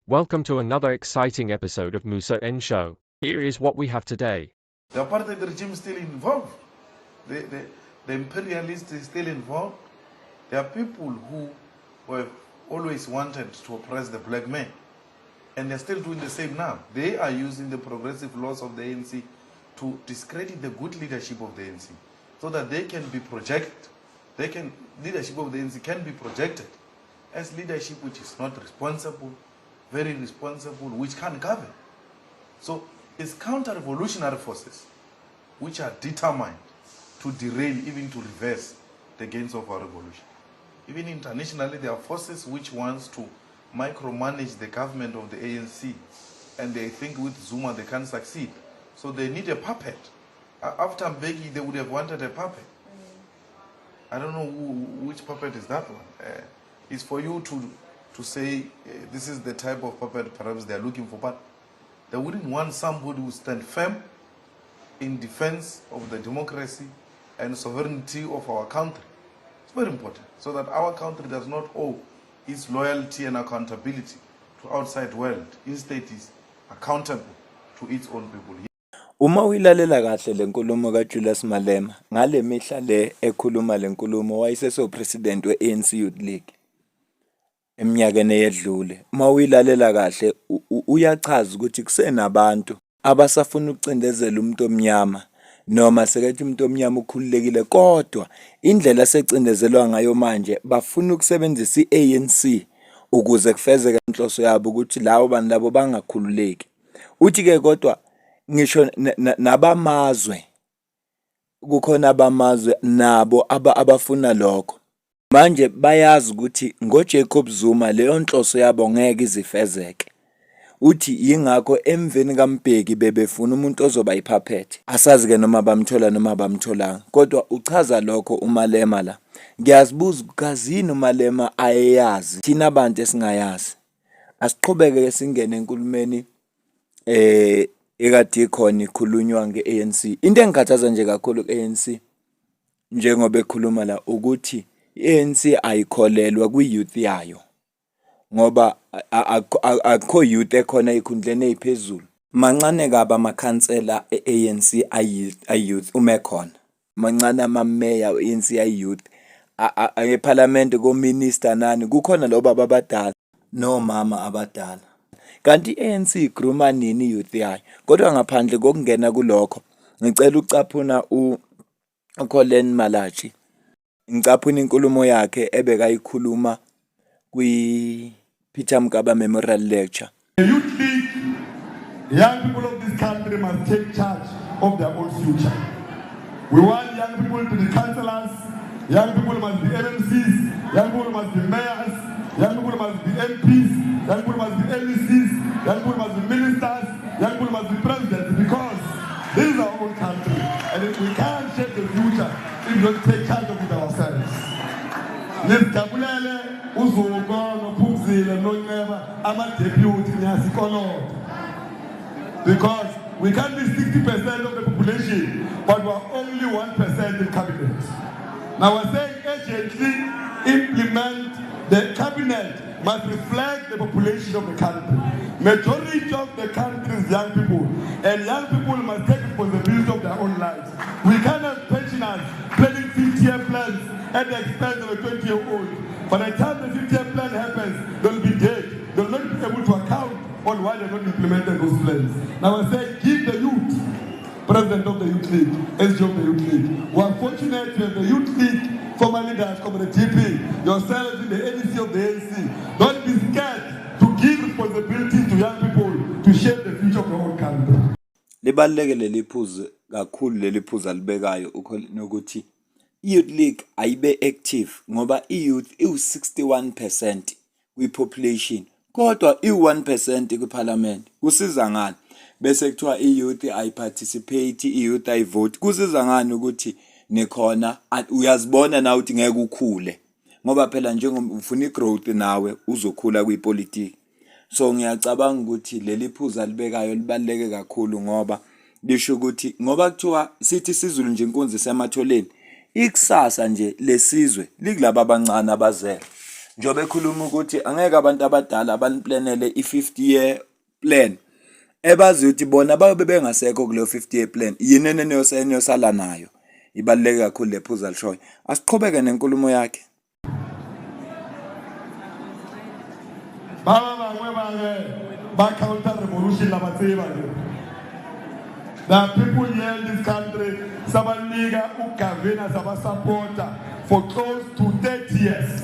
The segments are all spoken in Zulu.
Welcome to another exciting episode of Musa N Show. Here is what we have today. The apartheid regime is still involved. The imperialists is still involved. There are people who have always wanted to oppress the black man, and they're still doing the same now. They are using the progressive laws of the ANC to discredit the good leadership of the ANC, so that they can be projected. Leadership of the ANC can be projected as leadership which is not responsible, very responsible, which can't govern. So it's counter-revolutionary forces which are determined to derail, even to reverse the gains of our revolution. Even internationally, there are forces which wants to micromanage the government of the ANC, and they think with Zuma they can succeed. So they need a puppet. After Mbeki, they would have wanted a puppet. I don't know which puppet is that one. It's for you to say this is the type of puppet perhaps they're looking for, but they wouldn't want somebody who stand firm in defense of the democracy and sovereignty of our country. It's very important, so that our country does not owe its loyalty and accountability to outside world. Instead, is accountable to its own people. Uma uyilalela kahle lenkulumo kaJulius Malema ngale mihla le ekhuluma lenkulumo wayeseso president weANC Youth League eminyakeni eyedlule, uma uyilalela kahle uyachaza ukuthi kusenabantu abasafuna ukucindezela umuntu omnyama noma sekethi umuntu omnyama ukhululekile, kodwa indlela secindezelwa ngayo manje bafuna ukusebenzisa iANC ukuze kufezeke inhloso yabo ukuthi lawo bantu labo bangakhululeki. Uthi ke kodwa ngisho nabamazwe, kukhona abamazwe nabo abafuna lokho. Manje bayazi ukuthi ngoJacob Zuma leyo nhloso yabo ngeke izifezeke. Uthi yingakho emveni kaMbeki bebefuna umuntu ozoba ipuppet. Asazi ke noma bamthola noma bamtholanga, kodwa uchaza lokho uMalema la. Ngiyazibuza ukazini uMalema ayeyazi thina abantu esingayazi. Asiqhubeke singene enkulumeni ekade ikhona ikhulunywa ngeANC. Into engikhathaza nje kakhulu kuANC njengoba ekhuluma la ukuthi iANC ayikholelwa kwi-youth yayo, ngoba akho youth ekhona ezikhundleni eziphezulu. Mancane kabi amakhansela eANC ay-youth uma ekhona, mancane amameya eANC ay-youth, eParliament kominister nani kukhona loba abadala nomama abadala. Kanti iANC igruma nini youth yayo? Kodwa ngaphandle kokungena kulokho, ngicela ucaphuna uColin Malachi, ngicaphuna inkulumo yakhe ebekayikhuluma Peter Mokaba Memorial Lecture. The Youth League, young people of this country must take charge of their own future. We want young people to be councillors, young people must be MMCs, young people must be mayors, young people must be MPs, young people must be LECs, young people must be ministers, young people must be presidents, because this is our own country, and if we can't shape the future if we don't take charge of it ourselves. Nesijabulele uZuko noPhumzile noNceba ama-deputy niyasikolota, because we can't be 60% of the population but we're only 1% in cabinet. Now we're saying urgently implement the cabinet must reflect the population of the country. Majority of the country is young people, and young people must take responsibility of their own lives. We can't have pensioners planning 50-year plans at the expense of a 20-year-old. By the time the 50-year plan happens, they'll be dead. They'll not be able to account on why they're not implementing those plans. Now I say, give the youth, president of the Youth League, SG of the Youth League. We are fortunate to have the Youth League, former leaders, come the TP, yourselves in the NEC of the ANC. Don't be scared to give responsibility to young people to shape the future of the whole country. Libaluleke leliphuzu kakhulu leliphuzu alibekayo ukuthi i-Youth League ayibe active ngoba i-youth iwu-61% kwi-population, kodwa iwu-1% kwi-parliament. Kusiza ngani bese kuthiwa i-youth ayiparticipate, i-youth ayivote? Kusiza ngani ukuthi nekhona uyazibona na ukuthi ngeke ukhule, ngoba phela njengoba ufuna i-growth nawe uzokhula kwipolitiki. So ngiyacabanga ukuthi leli phuzu alibekayo libaluleke kakhulu, ngoba lisho ukuthi ngoba kuthiwa sithi sizulu nje inkunzi sematholeni, ikusasa nje lesizwe likulabo abancane abazele. njobe khuluma ukuthi angeke abantu abadala abaniplanele i-50-year plan ebazi ukuthi bona babe bengasekho kuleyo 50-year plan yini eniyosala nayo ibaluleke kakhulu lephuza lishoyo asiqhubeke nenkulumo yakhe. Baba bangwe ba counter revolution la batseba le. There are people here in this country sabanika uGavina sabasupporter for close to 30 years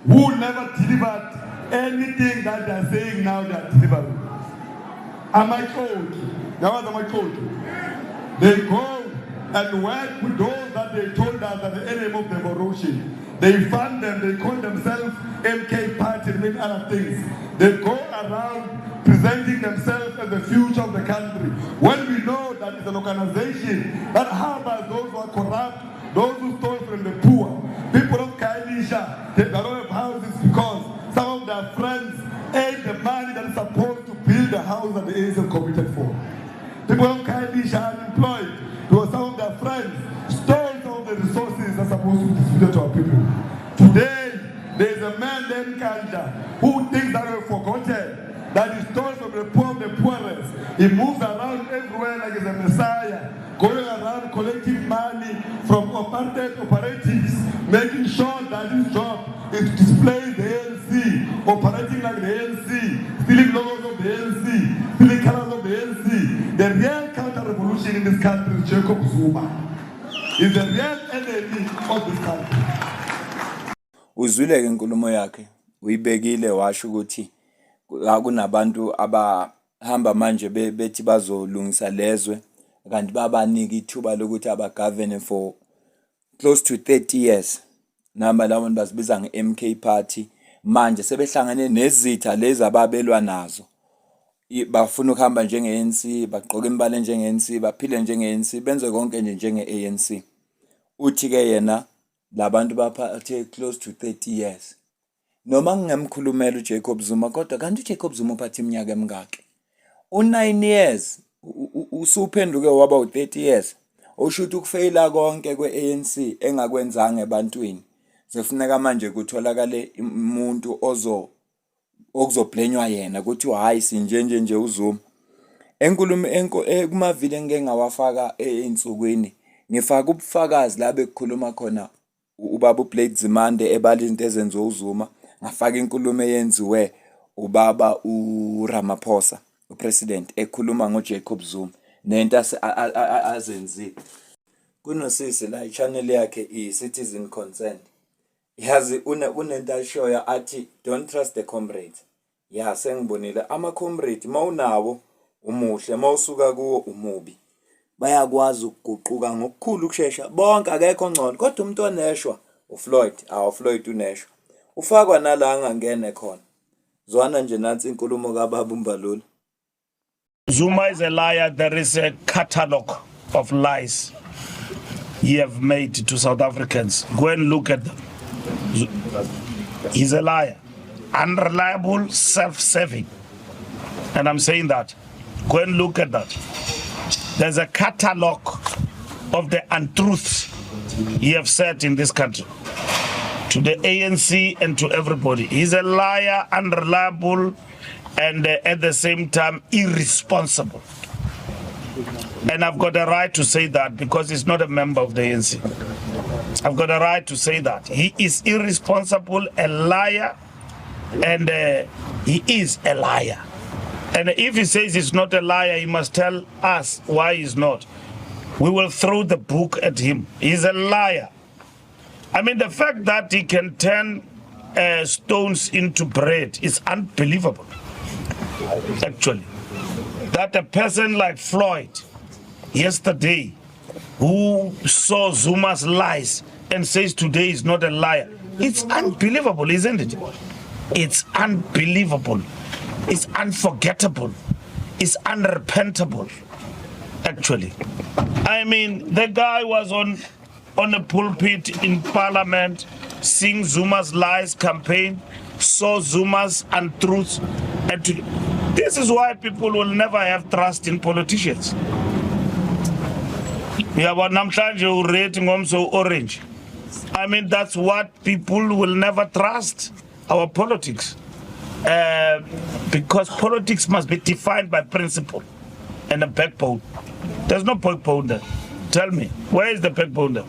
who never delivered anything that they are saying now they are delivering. Am I told? They go and work with those that they told us are the enemy of the revolution. They fund them, they call themselves MK Party and many other things. They go around presenting themselves as the future of the country. When we know that it's an organization that harbors those who are corrupt, those who stole from the poor, people of Kailisha, they don't have houses because some of their friends ate the money that is supposed to build the house that the ANC committed for. People of Kailisha are unemployed because some of their friends stole some of the resources that are supposed to be distributed to our people. Today, there is a man named Kanja who thinks that we've forgotten that he stole from the poor of the poorest. He moves around everywhere like he's a messiah, going around collecting money from apartheid operatives, making sure that his job is to display the ANC, operating like the ANC, stealing logos of the ANC, stealing colors of the ANC. The real counter-revolution in this country is Jacob Zuma. He's the real enemy of this country. Uzwile ke inkulumo yakhe uyibekile washo ukuthi akunabantu abahamba manje bethi bazolungisa lezwe kanti babanika ithuba lokuthi abagovern for close to 30 years. Namba lawo bantu basibiza nge-MK Party manje sebehlangane nezitha lezi ababelwa nazo. Bafuna ukuhamba njenge-ANC, bagqoka imbala njenge-ANC, baphile njenge-ANC, benze konke nje njenge-ANC. Uthi ke yena labantu baphathe close to 30 years. Noma ngingemkhulumela uJacob Zuma kodwa kanti uJacob Zuma uphathe iminyaka emingaki? U9 years usuphenduke waba u30 years. Ushuthi ukufeyila konke kwe-ANC engakwenzanga ebantwini. Sefuneka manje kutholakale umuntu okuzoblenywa yena ukuthi hayi sinjenje uZuma. Enkulumo kumavile engeke ngawafaka einsukwini ngifaka ubufakazi la bekukhuluma khona ubaba uBlade Zimande ebala izinto ezenziwe uZuma, ngafaka inkulumo eyenziwe ubaba uRamaphosa upresident ekhuluma ngoJacob Zuma nento azenzile. Kunosisi la channel yakhe iCitizen Concerned. Yazi unento ashoya athi don't trust the comrades. Ya sengibonile ama comrades mawunawo umuhle mawusuka kuwo umubi. Bayakwazi ukuguquka ngokukhulu ukusheshsha bonke akekho ngcono kodwa umuntu oneshwa uFloyd uFloyd uneshwa ufakwa nala angangene khona. Zwana nje nansi inkulumo kaBaba uMbalula. Zuma is a liar. There is a catalogue of lies he have made to South Africans. Go and look at them. He's a liar, unreliable, self-serving, and I'm saying that. Go and look at that. There's a catalogue of the untruths he have said in this country to the ANC and to everybody. He's a liar, unreliable, and at the same time irresponsible. And I've got a right to say that because he's not a member of the ANC. I've got a right to say that. He is irresponsible, a liar, and he is a liar. And if he says he's not a liar, he must tell us why he's not. We will throw the book at him. He's a liar. I mean, the fact that he can turn stones into bread is unbelievable, actually. That a person like Floyd, yesterday, who saw Zuma's lies and says today is not a liar, it's unbelievable, isn't it? It's unbelievable. It's unforgettable. It's unrepentable, actually. I mean, the guy was on a pulpit in Parliament, seeing Zuma's lies campaign, saw Zuma's untruths. And this is why people will never have trust in politicians. Yeah, but namhlanje urate ngomso orange. I mean, that's what people will never trust our politics. Because politics must be defined by principle and a backbone. There's no backbone there. Tell me, where is the backbone there?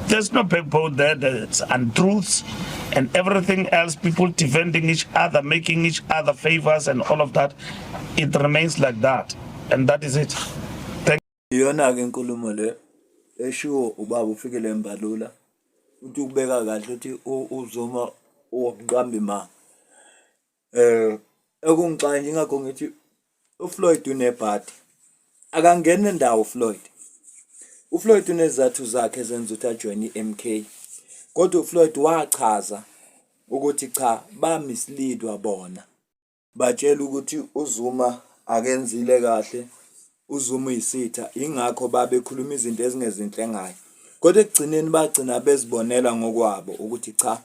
There's no backbone there. There's untruths and everything else, people defending each other, making each other favors and all of that. It remains like that. And that is it. Thank Iyona ke inkulumo le eshiwo ubaba ufikele embalula uthi ukubeka kahle uthi uZuma uqamba imanga. Ekungixanye ingakho ngithi uFloyd unebhadi akangena endawo uFloyd unezathu zakhe ezenza ukuthi ajoin iMK kodwa uFloyd wachaza ukuthi cha ba misleadwa bona batshela ukuthi uZuma akenzile kahle uZuma uyisitha ingakho babekhuluma izinto ezingezinhle ngayo kodwa ekugcineni bagcina bezibonela ngokwabo ukuthi cha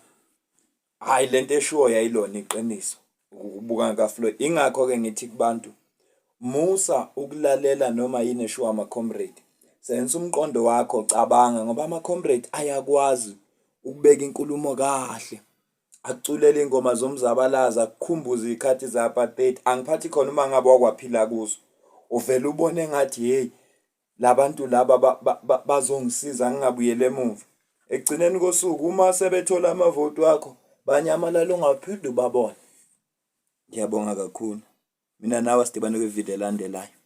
hayi lento eshiwo yayilona iqiniso ukubuka kaFloyd ingakho ke ngithi kubantu musa ukulalela noma yini eshiwo ama-comrade senza umqondo wakho cabanga ngoba ama-comrade ayakwazi ukubeka inkulumo kahle akuculela ingoma zomzabalaza kukhumbuza ikhathi za-apartheid angiphathi khona uma ngabe wakwaphila kuzo uvela ubone ngathi hey labantu laba bazongisiza ngingabuyele emuva ekugcineni kosuku uma sebethola amavoti wakho banyamalala ungaphinde ubabone. Ngiyabonga kakhulu mina nawe sidibane kwivideo elandelayo.